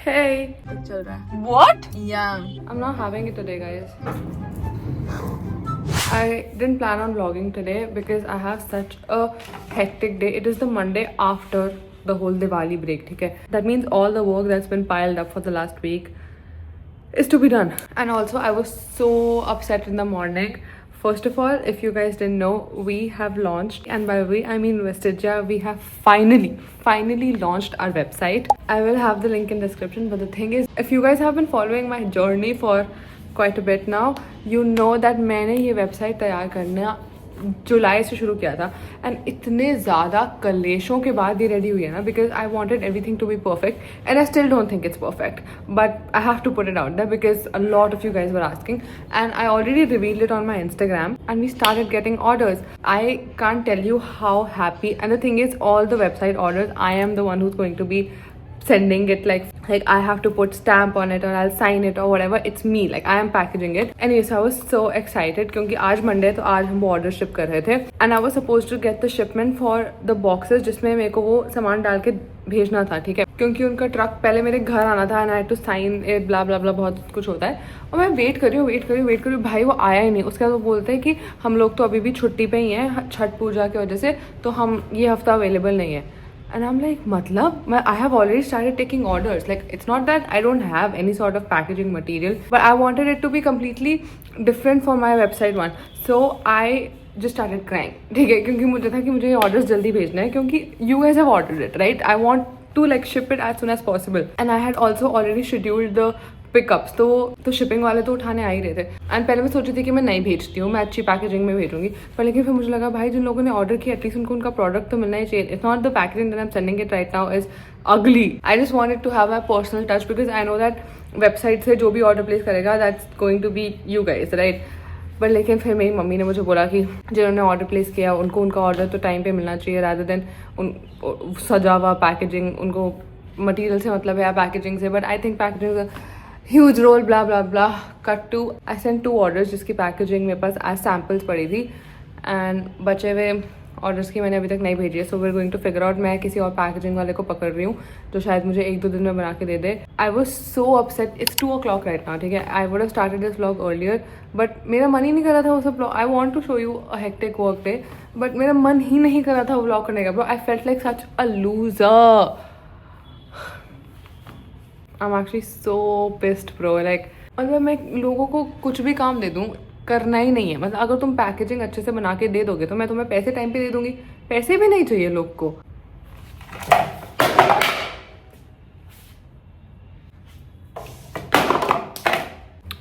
Hey. चल रहा है. What? Yeah. I'm not having it today, guys. I didn't plan on vlogging today because I have such a hectic day. It is the Monday after the whole Diwali break, okay? That means all the work that's been piled up for the last week is to be done. And also I was so upset in the morning. First of all, if you guys didn't know, we have launched, and by we I mean Vestigia, we have finally launched our website. I will have the link in description, but the thing is, if you guys have been following my journey for quite a bit now, you know that मैंने ये website तैयार करना जुलाई से शुरू किया था and इतने ज़्यादा कलेशों के बाद ये रेडी हुई है ना because I wanted everything to be perfect and I still don't think it's perfect but I have to put it out that because a lot of you guys were asking and I already revealed it on my Instagram and we started getting orders I can't tell you how happy and the thing is all the website orders I am the one who is going to B sending it, like I have to put stamp on it or I'll sign it or whatever. It's me, like I am packaging it. Anyway, so I was so excited क्योंकि आज Monday तो आज हम order ship कर रहे थे and I was supposed to get the shipment for the boxes जिसमें मेरे को वो सामान डाल के भेजना था, ठीक है, क्योंकि उनका ट्रक पहले मेरे घर आना था and I had to sign it, blah blah blah, बहुत कुछ होता है. और मैं वेट कर रही हूँ, भाई वो आया ही नहीं. उसके बाद वो बोलते हैं कि हम लोग तो अभी भी छुट्टी पे ही हैं छठ पूजा की वजह से, तो हम ये हफ्ता अवेलेबल नहीं है. And I'm like, matlab, I have already started taking orders. Like, it's not that I don't have any sort of packaging material, but I wanted it to be completely different for my website one. So I just started crying. ठीक है, क्योंकि मुझे था कि मुझे ये orders जल्दी भेजना है क्योंकि you guys have ordered it, right? I want to like ship it as soon as possible. And I had also already scheduled the pickups, तो शिपिंग वाले तो उठाने आ ही रहे थे. एंड पहले मैं सोची थी कि मैं नहीं भेजती हूँ, मैं अच्छी पैकेजिंग में भेजूंगी, पर लेकिन फिर मुझे लगा भाई जिन लोगों ने ऑर्डर किया एटलीस्ट उनको उनका प्रोडक्ट तो मिलना ही चाहिए. It's not the packaging that I am sending it right now is ugly. I just wanted to have my personal touch because I know that website से जो भी ऑर्डर प्लेस करेगा that's going to be you guys, right. But लेकिन फिर मेरी mummy ने मुझे बोला कि जिन्होंने ऑर्डर प्लेस किया उनको उनका ऑर्डर तो टाइम पे मिलना चाहिए रादर देन उन सजा हुआ पैकेजिंग. उनको मटीरियल से मतलब है पैकेजिंग से, but I think packaging huge role blah blah blah. Cut to I send 2 orders जिसकी पैकेजिंग मेरे पास आज सैम्पल्स पड़ी थी एंड बचे हुए ऑर्डर्स की मैंने अभी तक नहीं भेजी है. So we are going to figure out. मैं किसी और पैकेजिंग वाले को पकड़ रही हूँ जो शायद मुझे 1-2 दिन में बना के दे दे. I was so upset. It's 2 o'clock right now, ठीक है. I would have started this vlog earlier but मेरा मन ही नहीं कर रहा था वो सब. I want to show you a hectic work day but मेरा मन ही नहीं कर रहा था वो व्लॉग करने का. Bro, I felt like such a loser. I'm actually so pissed bro. Like, मतलब मैं लोगों को कुछ भी काम दे दूँ करना ही नहीं है. मतलब अगर तुम पैकेजिंग अच्छे से बना के दे दोगे तो मैं तुम्हें पैसे टाइम पे दे दूँगी. पैसे भी नहीं चाहिए लोग को.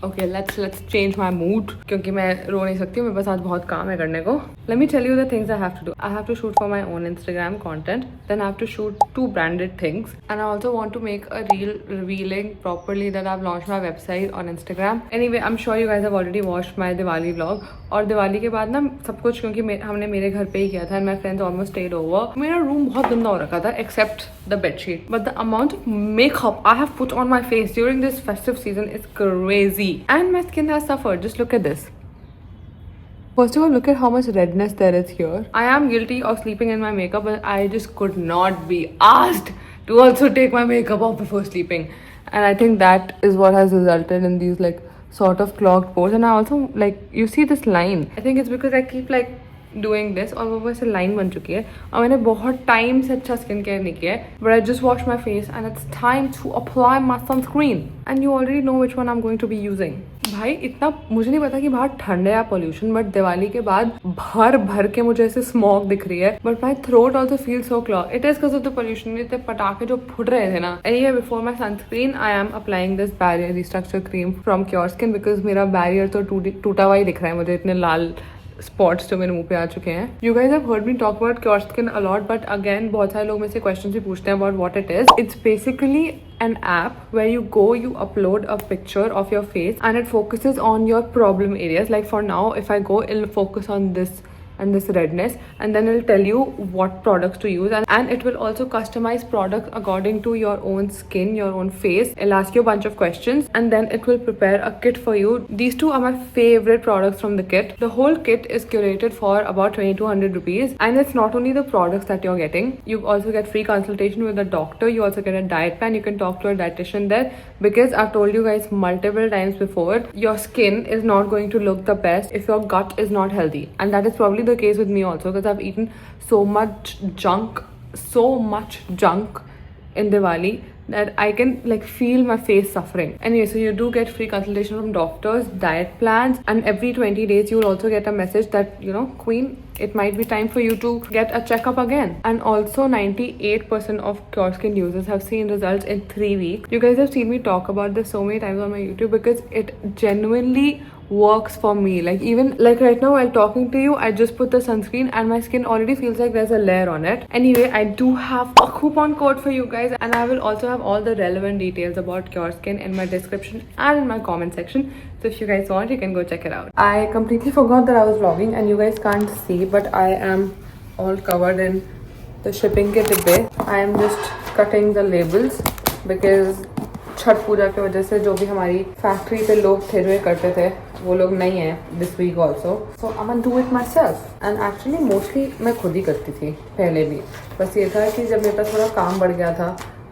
Okay, let's change my mood क्योंकि मैं रो नहीं सकती हूँ. मेरे पास आज बहुत काम है करने को. Let me tell you the things I have to do. I have to shoot for my own Instagram content. Then I have to shoot 2 branded things. And I also want to make a reel revealing properly that I've launched my website on Instagram. Anyway, I'm sure you guys have already watched my Diwali vlog. और दिवाली के बाद ना सब कुछ क्योंकि हमने मेरे घर पे ही किया था and my friends almost stayed over. मेरा रूम बहुत गंदा हो रखा था except the bedsheet. But the amount of makeup I have put on my face during this festive season is crazy. And my skin has suffered. Just look at this. First of all, look at how much redness there is here. I am guilty of sleeping in my makeup, but I just could not be asked to also take my makeup off before sleeping. And I think that is what has resulted in these like sort of clogged pores. And I also like, you see this line. I think it's because I keep like doing this और वो वैसे line बन चुकी है और मैंने बहुत time से अच्छा स्किन केयर नहीं किया है. But I just wash my face and it's time to apply my sunscreen and you already know which one I am going to be using. भाई इतना मुझे नहीं पता कि बाहर ठंड है या पोल्यूशन, बट दिवाली के बाद भर के मुझे ऐसे स्मॉग दिख रही है. But my throat also feel so clog. It is because of the pollution. इतने पटाखे जो फुट रहे थे ना. Anyway, before my sunscreen I am applying this barrier restructure cream from cure skin because मेरा बैरियर तो टूटा हुआ ही दिख रहा है मुझे. इतने लाल स्पॉट्स जो मेरे मुंह पे आ चुके हैं. You guys have heard me talk about cure skin a lot but again बहुत सारे लोग मेरे से क्वेश्चन भी पूछते हैं about what it is. It's basically an app where you go, you upload a picture of your face and it focuses on your problem areas. Like for now, if I go, it'll focus on this and this redness, and then it'll tell you what products to use, and it will also customize products according to your own skin, your own face. It'll ask you a bunch of questions, and then it will prepare a kit for you. These two are my favorite products from the kit. The whole kit is curated for about 2200 rupees, and it's not only the products that you're getting, you also get free consultation with a doctor. You also get a diet plan. You can talk to a dietitian there, because I've told you guys multiple times before, your skin is not going to look the best if your gut is not healthy, and that is probably the case with me also, because I've eaten so much junk in Diwali that I can like feel my face suffering. Anyway, so you do get free consultation from doctors, diet plans, and every 20 days you'll also get a message that, you know, Queen, it might be time for you to get a checkup again. And also 98% of Cure Skin users have seen results in 3 weeks. You guys have seen me talk about this so many times on my YouTube, because it genuinely works for me. Like, even like right now while talking to you, I just put the sunscreen and my skin already feels like there's a layer on it. Anyway, I do have a coupon code for you guys, and I will also have all the relevant details about Cure Skin in my description and in my comment section. So if you guys want, you can go check it out. I completely forgot that I was vlogging, and you guys can't see, but I am all covered in the shipping ke dibbe. I am just cutting the labels because Chhath Puja की वजह से जो भी हमारी factory पे लोग थे जो ये करते थे, वो लोग नहीं है this week also. So I can do it myself, and actually mostly मैं खुद ही करती थी पहले भी. बस ये था कि जब मेरे पास थोड़ा काम बढ़ गया था,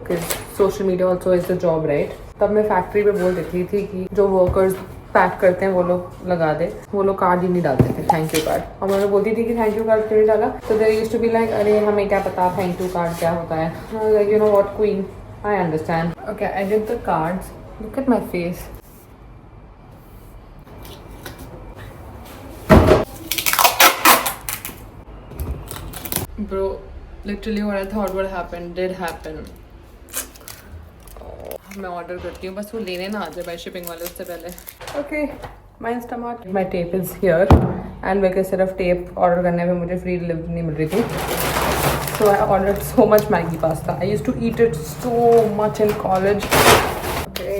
कि social media also is the job right, तब मैं फैक्ट्री पे बोल देती थी कि जो वर्कर्स पैक करते हैं वो लोग लगा दे. वो लोग कार्ड ही नहीं डालते थे, थैंक यू कार्ड. और मैं बोलती थी कि थैंक यू कार्ड क्यों नहीं डाला, तो there used to be like, अरे हमें क्या पता थैंक यू कार्ड क्या होता है. Like, you know what queen, I understand. Okay, I did the cards. Look at my face. Bro, literally what I thought would happen did happen. मैं order करती हूँ, बस वो लेने ना आ जाए बाय शिपिंग वाले उससे पहले. Okay, my Instamart. My tape is here, and because सिर्फ टेप ऑर्डर करने पे मुझे फ्री डिलीवरी नहीं मिल रही थी. So I ordered so much Maggi pasta. I used to eat it so much in college. Okay,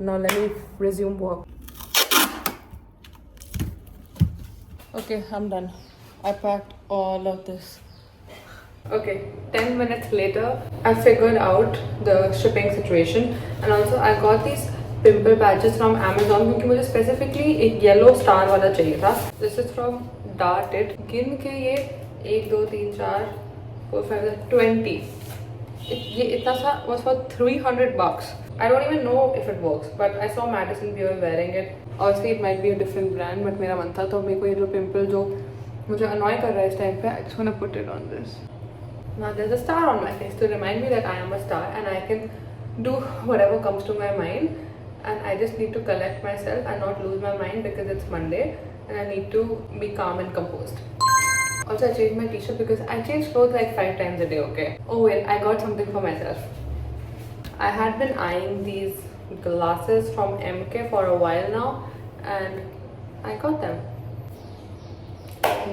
now let me resume work. Okay, I'm done. I packed all of this. Okay, 10 minutes later, I figured out the shipping situation, and also I got these pimple patches from Amazon क्योंकि मुझे specifically एक yellow star वाला चाहिए था. This is from Darted. गिन के ये 1 2 3 4 4 5 20. ये इतना सा was for $300. I don't even know if it works, but I saw Madison Beer wearing it. Obviously, it might be a different brand, but मेरा मन था, तो मेरे को ये जो पिंपल जो मुझे annoy कर रहा है इस टाइम पे, I just want to put it on this. Now there's a star on my face to remind me that I am a star and I can do whatever comes to my mind, and I just need to collect myself and not lose my mind because it's Monday and I need to be calm and composed. Also, I changed my t-shirt because I change clothes like 5 times a day, okay? Oh wait, I got something for myself. I had been eyeing these glasses from MK for a while now, and I got them.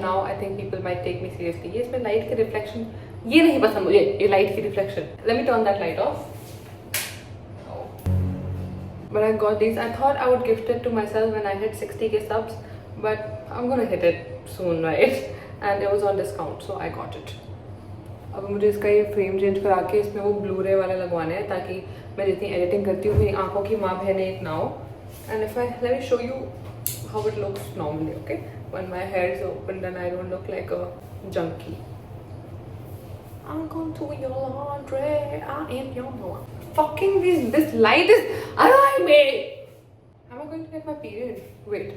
Now I think people might take me seriously. ये इसमें light की reflection, ये नहीं पसंद मुझे, ये light की reflection. Let me turn that light off. But I got these. I thought I would gift it to myself when I hit 60k subs, but I'm gonna hit it soon, right? And it was on discount, so I got it. अब मुझे इसका ये frame change करा के इसमें वो blue रे वाले लगवाने हैं, ताकि मैं जितनी एडिटिंग करती हूँ मेरी आंखों की माँ बहन एक ना हो. And if I let me show you how it looks normally, okay? When my hair is open, then I don't look like a junkie. I'm going to your laundry. I am your mom. Fucking this light is annoying me. Am I going to get my period? Wait,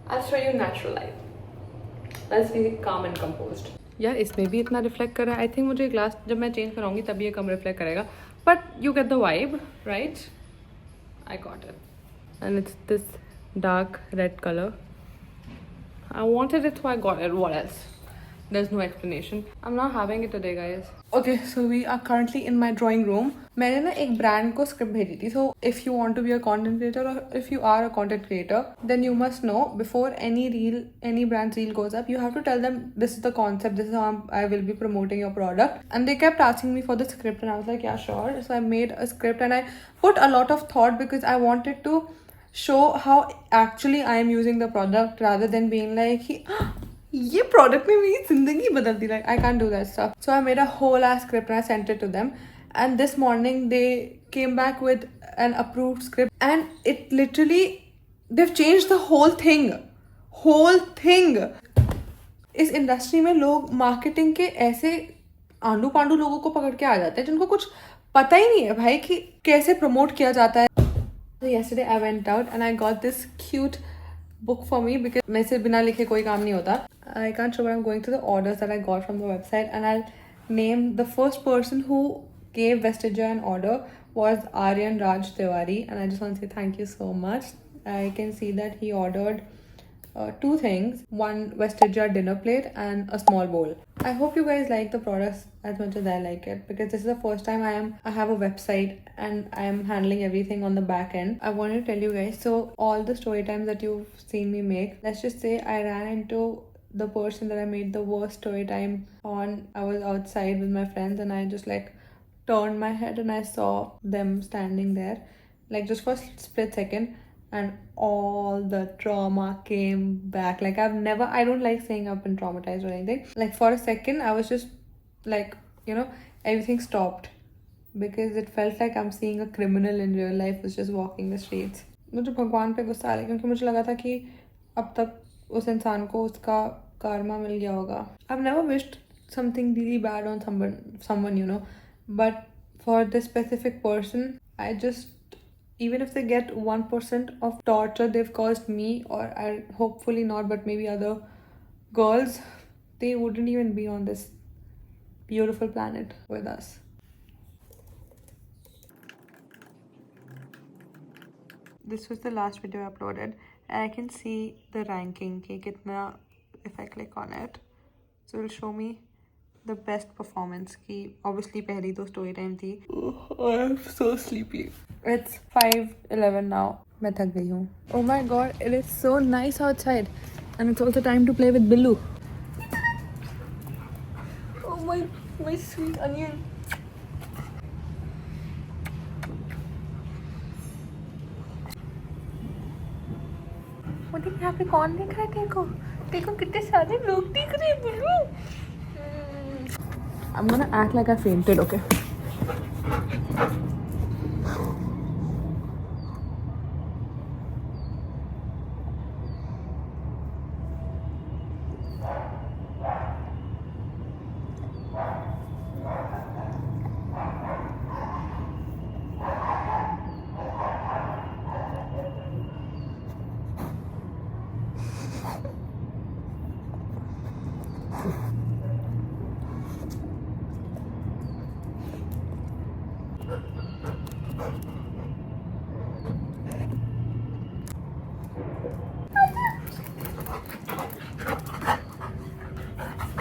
I'll show you natural light. Let's be calm and composed. यार इसमें भी इतना reflect कर रहा है. I think मुझे glass जब मैं चेंज कराऊंगी तभी ये कम रिफ्लेक्ट करेगा, but you get the vibe right. I got it and it's this dark red colour. I wanted it, so I got it. What else? There's no explanation. I'm not having it today, guys. Okay, so we are currently in my drawing room. मैंने ना एक brand को script भेजी थी. So if you want to be a content creator, or if you are a content creator, then you must know before any brand's reel goes up, you have to tell them this is the concept, this is how I will be promoting your product. And they kept asking me for the script, and I was like, yeah, sure. So I made a script and I put a lot of thought because I wanted to show how actually I am using the product rather than being like, ये product ने मेरी जिंदगी बदल दी. Like I can't do that stuff. So I made a whole ass script and I sent it to them. And this morning they came back with an approved script, and it literally, they've changed the whole thing. इस industry में लोग marketing के ऐसे आंडू पांडू लोगों को पकड़ के आ जाते हैं जिनको कुछ पता ही नहीं है भाई कि कैसे प्रमोट किया जाता है. So yesterday I went out and I got this cute book for me because मेरे से बिना लिखे कोई काम नहीं होता. I can't show, but I'm going through the orders that I got from the website, and I'll name the first person who gave Vestigia an order was Aryan Raj Tiwari, and I just want to say thank you so much. I can see that he ordered two things, one Vestigia dinner plate and a small bowl. I hope you guys like the products as much as I like it, because this is the first time I have a website and I am handling everything on the back end. I want to tell you guys, so all the story times that you've seen me make, let's just say I ran into the person that I made the worst story time on. I was outside with my friends and I just like turned my head and I saw them standing there, like just for a split second, and all the trauma came back. Like I don't like saying I've been traumatized or anything. Like for a second I was just like, you know, everything stopped because it felt like I'm seeing a criminal in real life who's just walking the streets. मुझे भगवान पे गुस्सा आ रहा है क्योंकि मुझे लगा था कि अब तक उस इंसान को उसका karma मिल गया होगा. I've never wished something really bad on someone, you know, but for this specific person, I just, even if they get 1% of torture they've caused me, or I hopefully not, but maybe other girls, they wouldn't even be on this beautiful planet with us. This was the last video I uploaded, and I can see the ranking ki kitna, if I click on it, so it'll show me the best performance ki obviously pehli to story time thi. Oh, I'm so sleepy. It's 5:11 now. मैं थक गई हूँ. Oh my god, it is so nice outside, and it's also time to play with Billu. Oh my sweet onion. मुझे यहाँ पे कौन देख रहा है? देखो कितने सारे लोग देख रहे हैं Billu. I'm gonna act like I fainted, okay?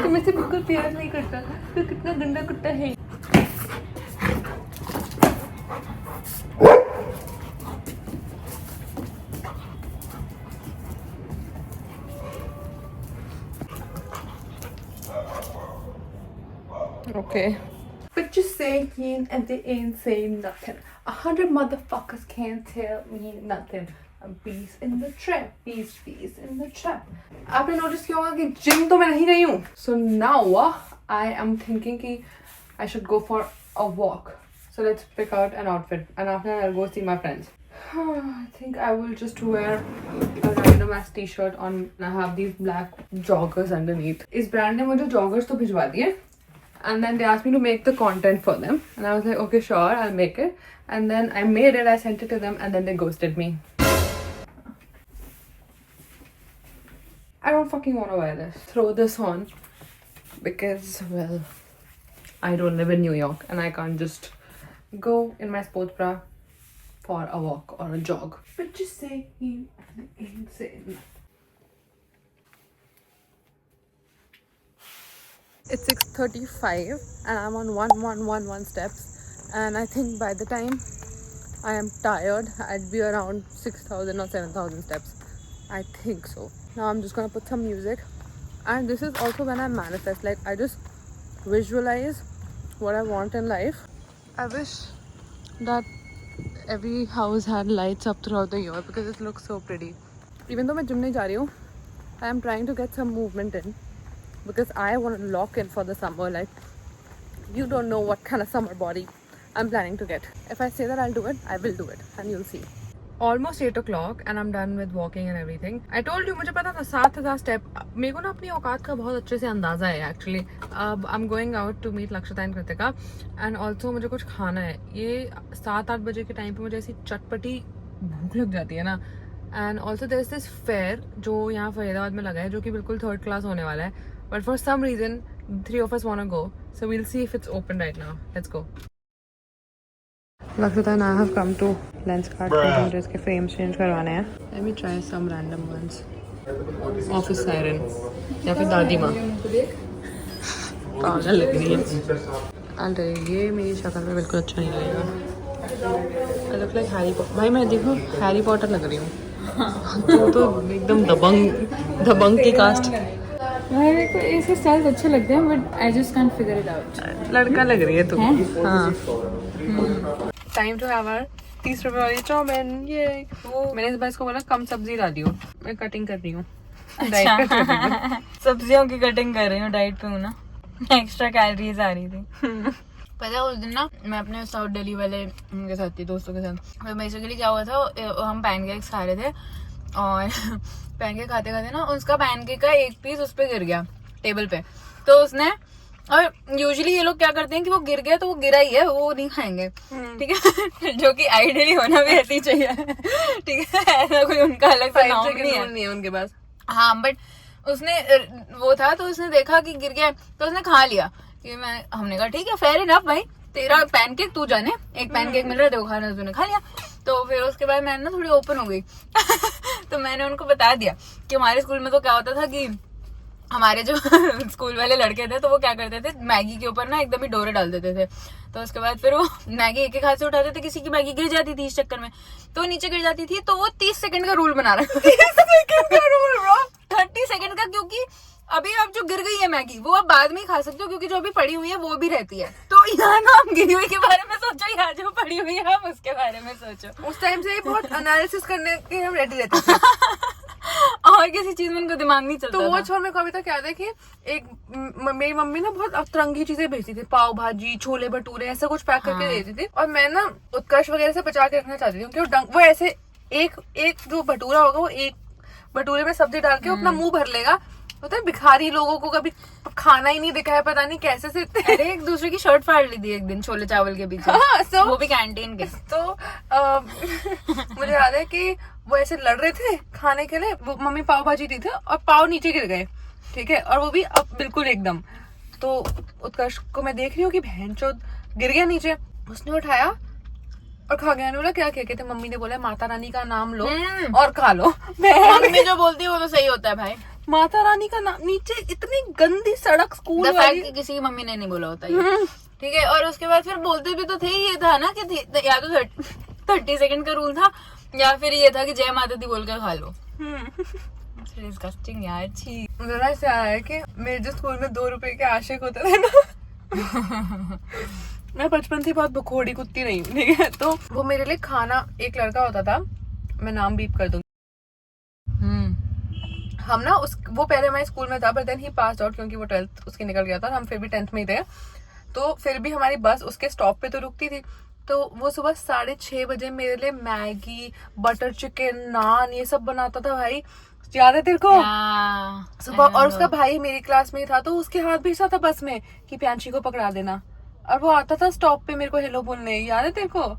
तो मैं से बिल्कुल प्यार नहीं करता, तो कितना गंदा कुत्ता है. Okay. But just saying, and they ain't saying nothing. 100 motherfuckers can't tell me nothing. Bees in the trap, bees in the trap. आपने notice किया होगा कि gym तो मैं नहीं गई हूँ. So now I am thinking कि I should go for a walk. So let's pick out an outfit, and after that I'll go see my friends. I think I will just wear a random ass t-shirt on, and I have these black joggers underneath. इस brand ने मुझे joggers तो भिजवा दिए, and then they asked me to make the content for them, and I was like, okay, sure, I'll make it. And then I made it, I sent it to them, and then they ghosted me. I don't fucking want to wear this. Throw this on because, well, I don't live in New York and I can't just go in my sports bra for a walk or a jog. But just say you ain't saying. It's 6:35 and I'm on 1111 steps, and I think by the time I am tired I'd be around 6,000 or 7,000 steps. I think so. Now I'm just gonna put some music, and this is also when I manifest. Like, I just visualize what I want in life. I wish that every house had lights up throughout the year because it looks so pretty. Even though मैं gym नहीं जा रही हूँ, I am trying to get some movement in because I want to lock in for the summer. Like, you don't know what kind of summer body I'm planning to get. If I say that I'll do it, I will do it, and you'll see. Almost 8 o'clock and I'm done with walking and everything. I told you, मुझे पता था 7,000 step. मेरे को ना अपनी औकात का बहुत अच्छे से अंदाजा है एक्चुअली. अब I'm going out to meet Lakshita and Kritika, and also मुझे कुछ खाना है. ये 7-8 बजे के टाइम पे मुझे ऐसी चटपटी भूख लग जाती है ना. And also there is this fair जो यहाँ फरीदाबाद में लगा है, जो कि बिल्कुल 3rd class होने वाला है. But for some reason 3 of us want to go, so we'll see if it's open right now. Let's go. Lakshita and I have come to Lenskart to do इसके frames change करवाने हैं. Let me try some random ones. Office siren या फिर दादी माँ. पागल लग रही है. अरे ये मेरी शक्ल में बिल्कुल अच्छा नहीं लगेगा. I look like Harry Potter. भाई मैं देखो Harry Potter लग रही हूँ. तो एकदम दबंग की कास्ट. मेरे को इसके स्टाइल अच्छे लगते हैं, but I just can't figure it out. लड़का लग रही है तू. हाँ. टाइम टू हैव आवर 30 रुपए वाली चाउमीन. ये मैंने इस बार इसको बोला कम सब्जी डाली हो. मैं कटिंग कर रही हूँ. सब्जियों की कटिंग कर रही हूँ, डाइट पे हूँ ना. एक्स्ट्रा कैलोरीज आ रही थी. पता उस दिन ना मैं अपने साउथ दिल्ली वाले उनके साथ थी, दोस्तों के साथ. तो बेसिकली क्या हुआ था, हम पैनकेक्स खा रहे थे और पैनकेक खाते खाते ना उसका पैनकेक का एक पीस उस पे गिर गया टेबल पे. तो उसने, और यूजुअली ये लोग क्या करते हैं कि वो गिर गया तो वो गिरा ही है, वो नहीं खाएंगे. ठीक है. जो कि आइडियली होना भी ऐसे ही चाहिए. ठीक है. ऐसा कोई उनका अलग सा नाम नहीं है उनके पास. हाँ, बट उसने वो था तो उसने देखा कि गिर गया तो उसने खा लिया. कि हमने कहा ठीक है, फेयर इनफ भाई, तेरा पैनकेक तू जाने. एक पैनकेक मिल रहा है, देखो खाना, तूने खा लिया. तो फिर उसके बाद मैंने ना थोड़ी ओपन हो गई. तो मैंने उनको बता दिया कि हमारे स्कूल में तो क्या होता था कि हमारे जो स्कूल वाले लड़के थे तो वो क्या करते थे, मैगी के ऊपर ना एकदम ही डोरे डाल देते थे. तो उसके बाद फिर वो मैगी एक हाथ से उठाते थे, किसी की मैगी गिर जाती थी इस चक्कर में, तो नीचे गिर जाती थी. तो वो 30 सेकंड का रूल बना रहा है. 30 सेकंड का, क्योंकि अभी आप जो गिर गई है मैगी वो आप बाद में ही खा सकते हो, क्योंकि जो अभी पड़ी हुई है वो भी रहती है. तो यहाँ ना हम गिरी हुई के बारे में सोचो, यहाँ जो पड़ी हुई है आप उसके बारे में सोचो. उस टाइम से बहुत एनालिसिस करने के हम रेडी रहते थे. और किसी चीज में उनको दिमाग नहीं चलता. तो वो छोड़, मेरे को अभी तक याद है कि मेरी मम्मी ना बहुत अतरंगी चीजें भेजती थी. पाव भाजी, छोले भटूरे, ऐसा कुछ पैक करके देती थी. और मैं ना उत्कर्ष वगैरह से बचा के रखना चाहती थी, क्योंकि वो ऐसे एक जो भटूरा होगा वो एक भटूरे में सब्जी डाल के अपना मुंह भर लेगा. होता है भिखारी लोगों को कभी खाना ही नहीं दिखा है, पता नहीं कैसे से. अरे एक दूसरे की शर्ट फाड़ ली थी एक दिन छोले चावल के पीछे. हाँ, वो भी कैंटीन के. तो मुझे याद है कि वो ऐसे लड़ रहे थे खाने के लिए. वो मम्मी पाव भाजी दी थी और पाव नीचे गिर गए. ठीक है. और वो भी अब बिल्कुल एकदम. तो उत्कर्ष को मैं देख रही हूँ कि बहनचोद गिर गया नीचे. उसने उठाया और खा गया. बोला क्या कहते, मम्मी ने बोला माता रानी का नाम लो और खा लो. मम्मी जो बोलती है वो तो सही होता है भाई. माता रानी का नाम, नीचे इतनी गंदी सड़क स्कूल वाली. किसी की मम्मी ने नहीं बोला होता है. ठीक है. और उसके बाद फिर बोलते भी तो थे, ये था ना कि या तो 30 सेकंड का रूल था, या फिर ये था कि जय माता दी बोल कर खा लो. डिस्गस्टिंग यार. छी. मुझे ऐसे आया है कि मेरे जो स्कूल में 2 रुपए के आशिक होते थे ना. मैं बचपन से बहुत बखोड़ी कुत्ती रही हूँ. ठीक है. तो वो मेरे लिए खाना, एक लड़का होता था, मैं नाम बीप कर दूंगी. हम ना वो पहले हमारे स्कूल में था, but then he pass out, क्योंकि वो 12th उसकी निकल गया था. हम फिर भी 10th में ही थे. तो फिर भी हमारी बस उसके स्टॉप पे तो रुकती थी. तो वो सुबह 6:30 बजे मेरे लिए मैगी, बटर चिकन, नान, ये सब बनाता था भाई. याद है तेरे को? सुबह. और उसका भाई मेरी क्लास में ही था, तो उसके हाथ भेजता था बस में कि प्यांशी को पकड़ा देना. और वो आता था स्टॉप पे मेरे को हेलो बोलने. याद है तेरे को?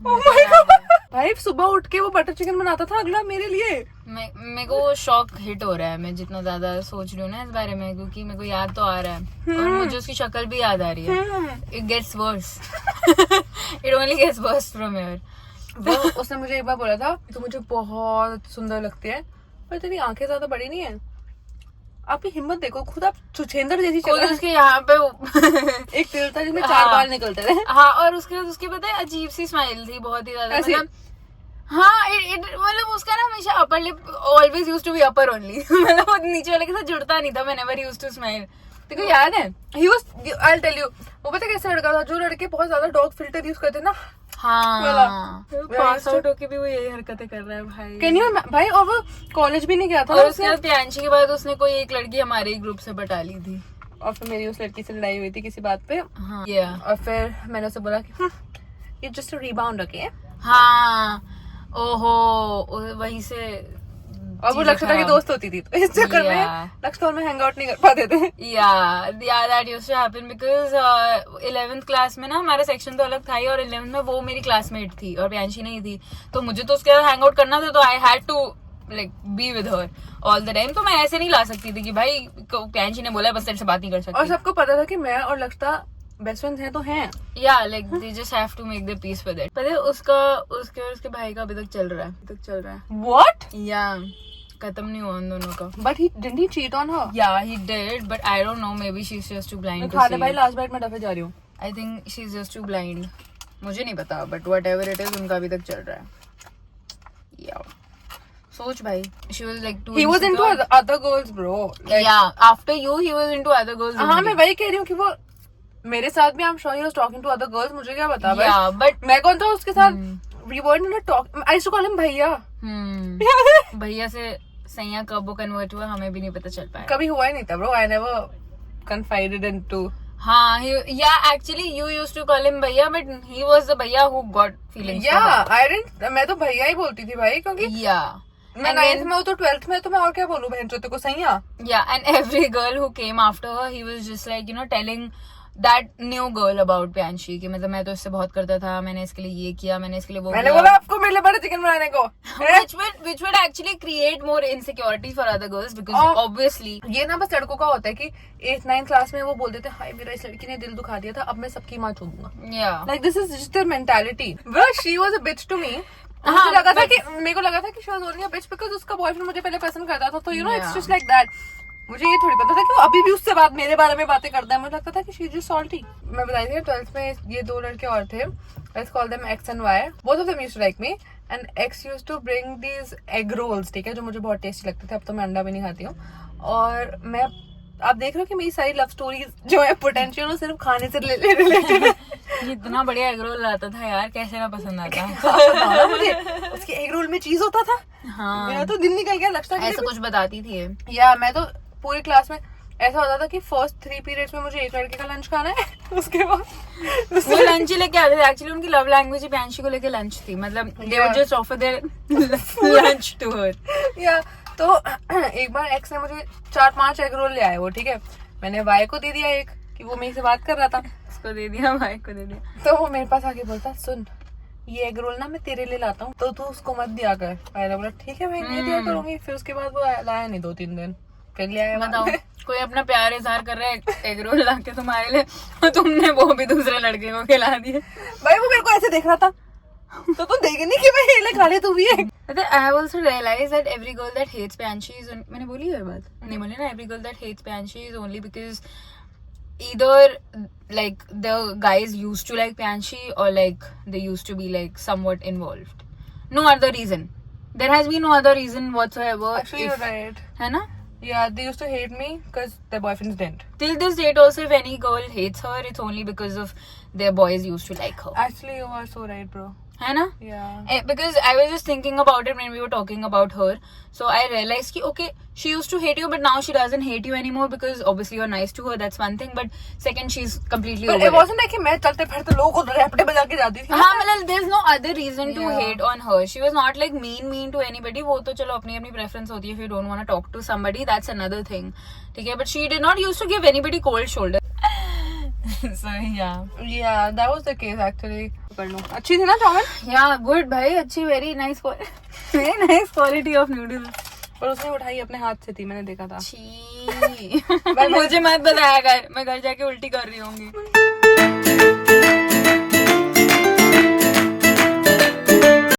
Oh my God! भाई सुबह उठ के वो बटर चिकन बनाता था अगला मेरे लिए. मेरे को शॉक हिट हो रहा है, मैं जितना ज्यादा सोच रही हूँ ना इस बारे में, क्योंकि मेरे को याद तो आ रहा है और मुझे उसकी शक्ल भी याद आ रही है. It gets worse. It only gets worse from here. वो उसने मुझे एक बार बोला था तो मुझे बहुत सुंदर लगती है, पर तेरी आंखें ज्यादा बड़ी नहीं है. आपकी हिम्मत देखो, खुद आप छुछेंदर जैसी चल रही है. उसके यहाँ पे एक तिल था जिसमें 4 बाल निकलते थे. हाँ. और उसके पता है अजीब सी स्माइल थी, बहुत ही ज्यादा. मतलब हाँ, मतलब उसका ना हमेशा upper lip always used to be upper only. मतलब वो नीचे वाले के साथ जुड़ता नहीं था. Whenever he used to smile. देखो याद है, he was, I will tell you, वो पता कैसा लड़का था, जो लड़के बहुत ज्यादा डॉग फिल्टर यूज करते ना, हाँ Well, पास आउट होके भी वो यही हरकतें कर रहा है भाई। कैन यू भाई, और वो कॉलेज भी नहीं गया था और उसके बाद प्रियांशी के बाद उसने कोई एक लड़की हमारे ग्रुप से बटा ली थी। और फिर मेरी उस लड़की से लड़ाई हुई थी किसी बात पे, हाँ और फिर मैंने उसे बोला कि ये जस्ट रीबाउंड, ओके। हाँ ओहो वहीं से। और वो लक्ष्य की दोस्त होती थी, तो इस चक्कर में लक्ष्य में हैंग आउट नहीं कर पाते थे। That used to happen because 11th class में ना हमारा सेक्शन तो अलग था ही, और 11th में वो मेरी क्लासमेट थी और प्रियांशी नहीं थी, तो मुझे तो उसके साथ हैंग आउट करना था, तो I had to like be with her all the time. तो मैं ऐसे नहीं ला सकती थी कि भाई प्रियांशी ने बोला बस तेरे से बात नहीं कर सकती। और सबको पता था कि मैं और लक्ष्य बेस्ट फ्रेंड्स हैं तो हैं। Like they just have to make the peace with it. पता है उसका उसके और उसके भाई का अभी तक चल रहा है। व्हाट? खत्म नहीं हुआ उन दोनों का। But didn't he cheat on her? Yeah, he did, but I don't know. Maybe she's just too blind to see. भाई लास्ट बाइट में डफे जा रही हूँ। I think she's just too blind. मुझे नहीं पता, but whatever it is, उनका अभी तक चल रहा है। Yeah. सोच भाई, she was like too. He was into other girls, bro. Yeah, after you, he was into other girls. हाँ, मैं वही कह रही हूँ कि वो मेरे साथ भी I'm sure he was talking to other girls. मुझे क्या पता भाई? Yeah, but मैं कौन था उसके साथ? We were not talk. I used to call him भैया। भैया से सैया कब वो कन्वर्ट हुआ हमें भी नहीं पता चल पाया। कभी हुआ ही नहीं था bro. I never confided into. हाँ, actually you used to call him भैया, but he was the भैया who got feelings. Yeah, I didn't. मैं तो भैया ही बोलती थी भाई, क्योंकि मैं 9th में हूँ तो 12th में तो मैं और क्या बोलूँ बहन चोते को सैया। And every girl who came after her, he was just like telling that new girl about Priyanshi कि मतलब मैं तो इससे बहुत करता था, मैंने इसके लिए ये किया, मैंने इसके लिए वो मैंने बोला आपको मेरे लिए बड़ा चिकन बनाने को। which would actually create more insecurity for other girls because obviously ये ना बस लड़कों का होता है कि 8th 9th क्लास में वो बोल देते हाय मेरा इस लड़की ने दिल दुखा दिया था, अब मैं सबकी माँ चूमूंगा। Like this is just their mentality. Bro, she was a bitch to me. मुझे लगा था कि मेरे को लगा था कि she was only a bitch because उसका बॉयफ्रेंड मुझे पहले पसंद करता था, तो it's just like that. मुझे ये थोड़ी पता था कि वो अभी भी उससे बात मेरे बारे में बातें करता है। मुझे लगता था कि शी इज जस्ट सॉल्टी। मैं बताई थी 12th में ये दो लड़के और थे, let's call them X and Y. Both of them used to like me and X used to bring these egg rolls, ठीक है, जो मुझे बहुत टेस्टी लगते थे। अब तो मैं अंडा भी नहीं खाती हूँ। और मैं आप देख रहे हो कि मेरी सारी लव स्टोरीज जो है पोटेंशियल वो सिर्फ खाने से रिलेटेड है। इतना बढ़िया एग रोल लाता था यार, कैसे ना पसंद आता मुझे उसके एग रोल में चीज होता था। हाँ, मेरा तो दिन निकल गया। लगता ऐसा कुछ बताती थी या मैं तो पूरी क्लास में ऐसा होता था कि फर्स्ट 3 पीरियड्स में मुझे एक लड़के का लंच खाना है, उसके बाद वो लंच ही लेके आते थे। एक्चुअली उनकी लव लैंग्वेज प्रियांशी को लेके लंच थी, मतलब they would just offer their lunch to her. या तो एक बार एक्स ने मुझे 4-5 एग रोल ले आए वो, ठीक है। मैंने वाई को दे दिया एक कि वो मेरे से बात कर रहा था, उसको दे दिया, भाई को दे दिया। तो वो मेरे पास आके बोलता सुन ये एग रोल ना मैं तेरे लिए लाता हूँ तो तू उसको मत दिया कर। मैंने बोला ठीक है मैं नहीं दिया करूंगी। फिर उसके बाद वो लाया नहीं 2-3 दिन, फिर ले आया। बताओ कोई अपना प्यार इजहार कर रहा है एग रोल लाके तुम्हारे लिए, और तुमने वो भी दूसरे लड़के को खिला दिया। भाई वो मेरे को ऐसे देख रहा था तो तुम देख नहीं कि मैं ये खा ले तू भी है। I have also realized that every girl that hates Priyanshi is मैंने बोली है बात नहीं बोली ना, every girl that hates Priyanshi is only because either like the guys used to like Priyanshi or like they used to be like somewhat involved. No other reason. There has been no other reason whatsoever. Actually, you're right. है ना? Yeah, they used to hate me because their boyfriends didn't. Till this date also, if any girl hates her, it's only because of their boys used to like her. Actually, you are so right, bro. है ना? Yeah. Because I was just thinking about it when we were talking about her. So I realized कि okay, she used to hate you, but now she doesn't hate you anymore because obviously you're nice to her. That's one thing. But second, she's completely but over it wasn't like कि मैं चलते फिरते लोगों को रैपटे बजा के जाती थी। हाँ मतलब there's no other reason to hate on her. She was not like mean to anybody. वो तो चलो अपनी अपनी preference होती है. If you don't want to talk to somebody, that's another thing. ठीक है? But she did not used to give anybody cold shoulder. So yeah, that was the case actually. कर लो अच्छी थी ना चावल? Yeah, good भाई, अच्छी, very nice quality of noodles. पर उसने उठाई अपने हाथ से थी, मैंने देखा था। मुझे मत बताया कर, मैं घर जाके उल्टी कर रही होंगी।